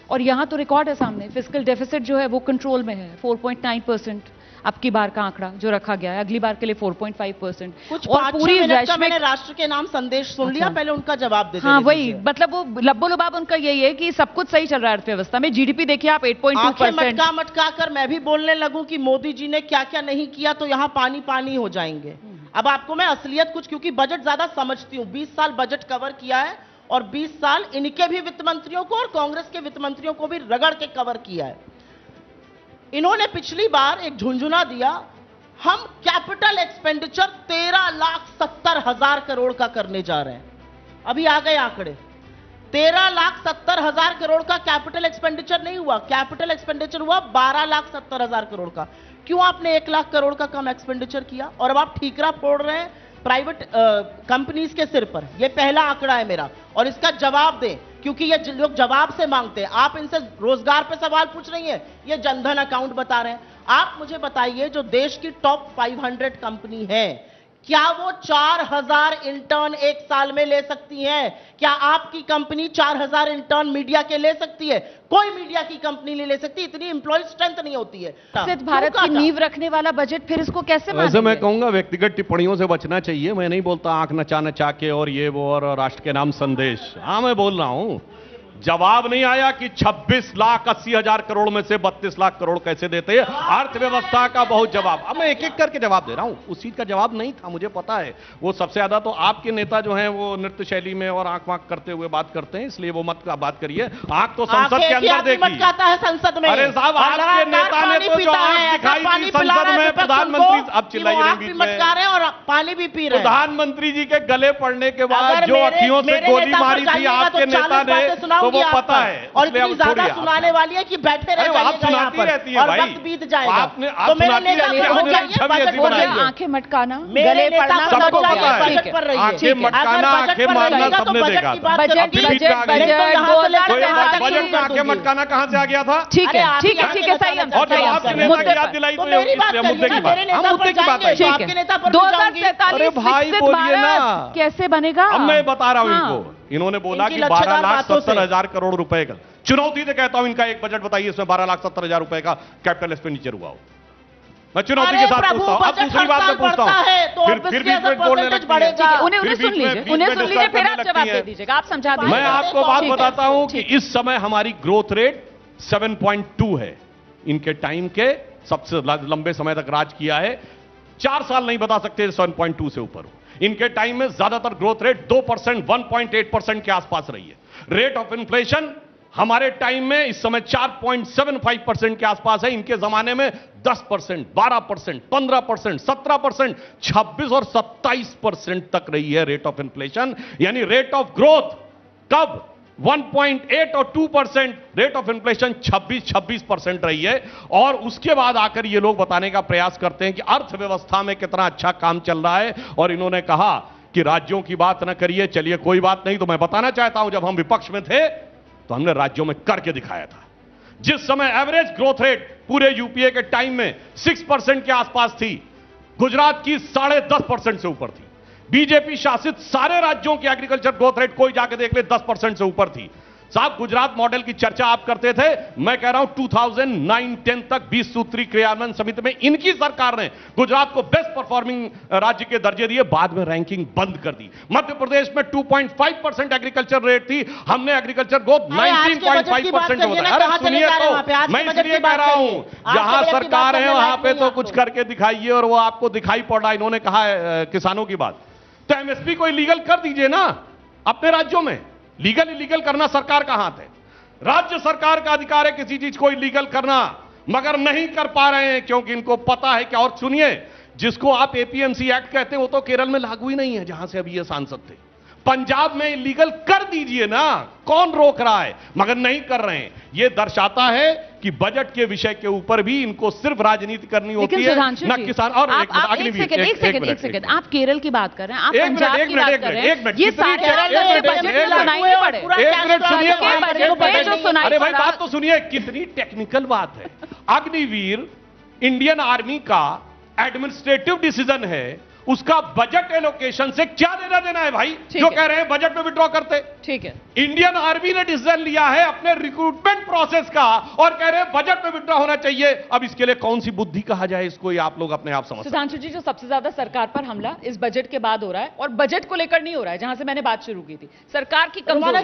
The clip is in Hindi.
और यहां तो रिकॉर्ड है सामने, फिस्कल डेफिसिट जो है वो कंट्रोल में है, 4.9% अब की बार का आंकड़ा जो रखा गया है, अगली बार के लिए 4.5%। कुछ और पूरी वैश्विक, मैंने राष्ट्र के नाम संदेश सुन लिया, पहले उनका जवाब दे दीजिए। हाँ वही, मतलब वो लब्बो लुबाब उनका यही है कि सब कुछ सही चल रहा है अर्थव्यवस्था में। जीडीपी देखिए आप 8.2%। मटका कर मैं भी बोलने लगूं कि मोदी जी ने क्या क्या नहीं किया तो यहाँ पानी पानी हो जाएंगे। अब आपको मैं असलियत कुछ, क्योंकि बजट ज्यादा समझती हूँ, 20 साल बजट कवर किया है और 20 साल इनके भी वित्त मंत्रियों को और कांग्रेस के वित्त मंत्रियों को भी रगड़ के कवर किया है। इन्होंने पिछली बार एक झुंझुना दिया, हम कैपिटल एक्सपेंडिचर 13,70,000 करोड़ का करने जा रहे हैं। अभी आ गए आंकड़े, 13,70,000 करोड़ का कैपिटल एक्सपेंडिचर नहीं हुआ, कैपिटल एक्सपेंडिचर हुआ 12,70,000 करोड़ का। क्यों आपने 1 लाख करोड़ का कम एक्सपेंडिचर किया? और अब आप ठीकरा फोड़ रहे हैं प्राइवेट कंपनीज के सिर पर। यह पहला आंकड़ा है मेरा, और इसका जवाब दें, क्योंकि ये लोग जवाब से मांगते हैं। आप इनसे रोजगार पे सवाल पूछ रही हैं, ये जनधन अकाउंट बता रहे हैं। आप मुझे बताइए, जो देश की टॉप 500 कंपनी है, क्या वो 4,000 इंटर्न एक साल में ले सकती हैं? क्या आपकी कंपनी 4,000 इंटर्न मीडिया के ले सकती है? कोई मीडिया की कंपनी नहीं ले सकती, इतनी एम्प्लॉय स्ट्रेंथ नहीं होती है। विकसित भारत की नींव रखने वाला बजट फिर इसको कैसे वैसे मैं कहूंगा व्यक्तिगत टिप्पणियों से बचना चाहिए। मैं नहीं बोलता आंख नचा नचा के और ये वो और राष्ट्र के नाम संदेश। हाँ, मैं बोल रहा हूं, जवाब नहीं आया कि 26,80,000 करोड़ में से 32 लाख करोड़ कैसे देते हैं। अर्थव्यवस्था का बहुत जवाब। अब मैं एक एक करके जवाब दे रहा हूं, उस चीज का जवाब नहीं था, मुझे पता है। वो सबसे ज्यादा तो आपके नेता जो हैं वो नृत्य शैली में और आंख वाँख करते हुए बात करते हैं, इसलिए वो मत बात करिए। आंख तो संसद के अंदर देखी है, संसद में। अरे साहब, आपके नेता ने तो जो आंख दिखाई थी संसद में, प्रधानमंत्री, अब चिल्लाइए बीच में, और पानी भी पी रहे हैं। प्रधानमंत्री जी के गले पड़ने के बाद जो अखियों से गोली मारी थी आपके नेता ने, तो वो पता है। और इतनी ज्यादा सुनाने वाली है कि बैठे रह जाइएगा, आप सुनाती रहती है भाई, वक्त बीत जाएगा। आपने तो मेरे नेता आंखें मटकाना, गले पड़ना सबको पता है। आंखें मटकाना, आंखें मारना सबने देखा था। बजट में आंखें मटकाना कहां से आ गया था? ठीक है, ठीक है, ठीक है, सही है। और जब आपके नेता की याद दिलाई तो मुद्दे की बात, हम मुद्दे की बात है। 2047 बोलिए ना, कैसे बनेगा? अब मैं बता रहा हूं इनको। इन्होंने बोला कि 12,70,000 करोड़ रुपए का, चुनौती से कहता हूं, इनका एक बजट बताइए इसमें 12,70,000 रुपए का कैपिटल एक्सपेंडिचर हुआ हो। मैं चुनौती के साथ पूछता हूं। अब दूसरी बात मैं पूछता हूं, फिर भी बोलने लगती है। उन्हें सुन लीजिए, फिर आप जवाब दे दीजिएगा, आप समझा दीजिए। मैं आपको बात बताता हूं कि इस समय हमारी ग्रोथ रेट 7.2 है। इनके टाइम के सबसे लंबे समय तक राज किया है, 4 साल नहीं बता सकते 7.2 से ऊपर हो। इनके टाइम में ज्यादातर ग्रोथ रेट 2%, 1.8% के आसपास रही है। रेट ऑफ इन्फ्लेशन हमारे टाइम में इस समय 4.75% के आसपास है। इनके जमाने में 10%, 12%, 15%, 17%, 26 और 27% तक रही है रेट ऑफ इन्फ्लेशन। यानी रेट ऑफ ग्रोथ कब 1.8 और 2%, रेट ऑफ इन्फ्लेशन 26% रही है। और उसके बाद आकर ये लोग बताने का प्रयास करते हैं कि अर्थव्यवस्था में कितना अच्छा काम चल रहा है। और इन्होंने कहा कि राज्यों की बात ना करिए, चलिए कोई बात नहीं। तो मैं बताना चाहता हूं, जब हम विपक्ष में थे तो हमने राज्यों में करके दिखाया था। जिस समय एवरेज ग्रोथ रेट पूरे यूपीए के टाइम में 6% के आसपास थी, गुजरात की 10.5% से ऊपर थी। बीजेपी शासित सारे राज्यों की एग्रीकल्चर ग्रोथ रेट कोई जाके देख ले 10% से ऊपर थी। साहब, गुजरात मॉडल की चर्चा आप करते थे, मैं कह रहा हूं 2009-10 तक 20 सूत्री क्रियान्वयन समिति में इनकी सरकार ने गुजरात को बेस्ट परफॉर्मिंग राज्य के दर्जे दिए। बाद में रैंकिंग बंद कर दी। मध्य प्रदेश में 2.5% एग्रीकल्चर रेट थी, हमने एग्रीकल्चर ग्रोथ 19.5% होता है। अरे सुनिए, तो मैं इसलिए कह रहा हूं, जहां सरकार है वहां पे तो कुछ करके दिखाइए, और वो आपको दिखाई पड़ रहा। इन्होंने कहा किसानों की बात, तो एमएसपी को इलीगल कर दीजिए ना अपने राज्यों में। लीगल इलीगल करना सरकार का हाथ है, राज्य सरकार का अधिकार है किसी चीज को इलीगल करना, मगर नहीं कर पा रहे हैं क्योंकि इनको पता है कि, और सुनिए, जिसको आप एपीएमसी एक्ट कहते हैं वो तो केरल में लागू ही नहीं है, जहां से अभी ये सांसद थे। पंजाब में इलीगल कर दीजिए ना, कौन रोक रहा है, मगर नहीं कर रहे हैं। यह दर्शाता है कि बजट के विषय के ऊपर भी इनको सिर्फ राजनीति करनी होती है, ना किसान। और एक सेकंड, आप केरल की बात कर रहे हैं, आप पंजाब की बात कर रहे हैं, ये सारे अरे भाई बात तो सुनिए, कितनी टेक्निकल बात है। अग्निवीर इंडियन आर्मी का एडमिनिस्ट्रेटिव डिसीजन है, उसका बजट एलोकेशन से क्या लेना देना है भाई? जो है। कह रहे हैं बजट में विड्रॉ करते। ठीक है, इंडियन आर्मी ने डिसीजन लिया है अपने रिक्रूटमेंट प्रोसेस का और कह रहे हैं बजट में विड्रॉ होना चाहिए। अब इसके लिए कौन सी बुद्धि कहा जाए इसको, ये आप लोग अपने आप समझ सकते हैं। सुधांशु जी, जो सबसे ज्यादा सरकार पर हमला इस बजट के बाद हो रहा है और बजट को लेकर नहीं हो रहा है, जहां से मैंने बात शुरू की थी, सरकार की कमजोरी।